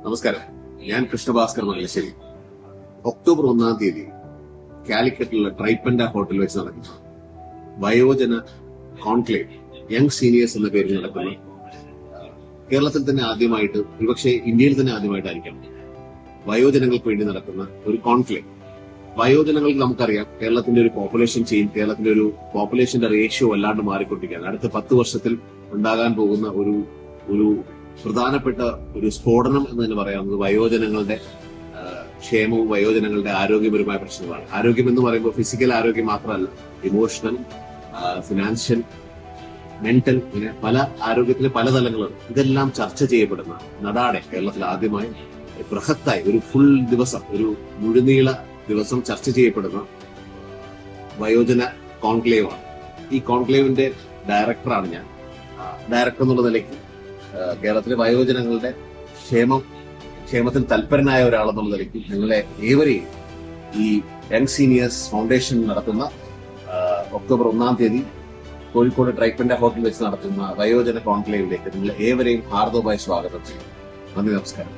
നമസ്കാരം, ഞാൻ കൃഷ്ണഭാസ്കർ Mangalassery. October 1 കാലിക്കറ്റിലുള്ള ട്രൈപ്പൻഡ hotel വെച്ച് നടക്കുന്ന വയോജന കോൺക്ലേവ് യങ് സീനിയേഴ്സ് എന്ന പേരിൽ നടക്കുന്ന, കേരളത്തിൽ തന്നെ ആദ്യമായിട്ട്, ഒരുപക്ഷെ ഇന്ത്യയിൽ തന്നെ ആദ്യമായിട്ടായിരിക്കാം, വയോജനങ്ങൾക്ക് വേണ്ടി നടക്കുന്ന ഒരു കോൺക്ലേവ്. വയോജനങ്ങൾക്ക് നമുക്കറിയാം, കേരളത്തിന്റെ ഒരു പോപ്പുലേഷൻ ചേഞ്ച്, കേരളത്തിന്റെ ഒരു പോപ്പുലേഷന്റെ റേഷ്യോ അല്ലാണ്ട് മാറിക്കൊണ്ടിരിക്കുകയാണ്. അടുത്ത 10 വർഷത്തിൽ ഉണ്ടാകാൻ പോകുന്ന ഒരു പ്രധാനപ്പെട്ട ഒരു സ്ഫോടനം എന്ന് തന്നെ പറയാവുന്നത് വയോജനങ്ങളുടെ ക്ഷേമവും വയോജനങ്ങളുടെ ആരോഗ്യപരമായ പ്രശ്നങ്ങളാണ്. ആരോഗ്യം എന്ന് പറയുമ്പോൾ ഫിസിക്കൽ ആരോഗ്യം മാത്രമല്ല, ഇമോഷണൽ, ഫിനാൻഷ്യൽ, മെന്റൽ, ഇങ്ങനെ പല ആരോഗ്യത്തിലെ പല തലങ്ങളുണ്ട്. ഇതെല്ലാം ചർച്ച ചെയ്യപ്പെടുന്ന നടാടെ കേരളത്തിൽ ആദ്യമായി ബൃഹത്തായി ഒരു ഫുൾ ദിവസം, ഒരു മുഴുനീള ദിവസം ചർച്ച ചെയ്യപ്പെടുന്ന വയോജന കോൺക്ലേവാണ്. ഈ കോൺക്ലേവിന്റെ ഡയറക്ടറാണ് ഞാൻ. ഡയറക്ടർ എന്നുള്ള നിലയ്ക്ക് കേരളത്തിലെ വയോജനങ്ങളുടെ ക്ഷേമത്തിൽ തൽപരനായ ഒരാളെന്നുള്ള നിലയ്ക്ക് നിങ്ങളെ ഏവരെയും ഈ യങ് സീനിയേഴ്സ് ഫൗണ്ടേഷൻ നടത്തുന്ന ഒക്ടോബർ 1 കോഴിക്കോട് ട്രൈപ്പൻഡ ഹോട്ടൽ വെച്ച് നടത്തുന്ന വയോജന കോൺക്ലേവിലേക്ക് നിങ്ങൾ ഏവരെയും ഹാർദവമായി സ്വാഗതം ചെയ്യും. നന്ദി, നമസ്കാരം.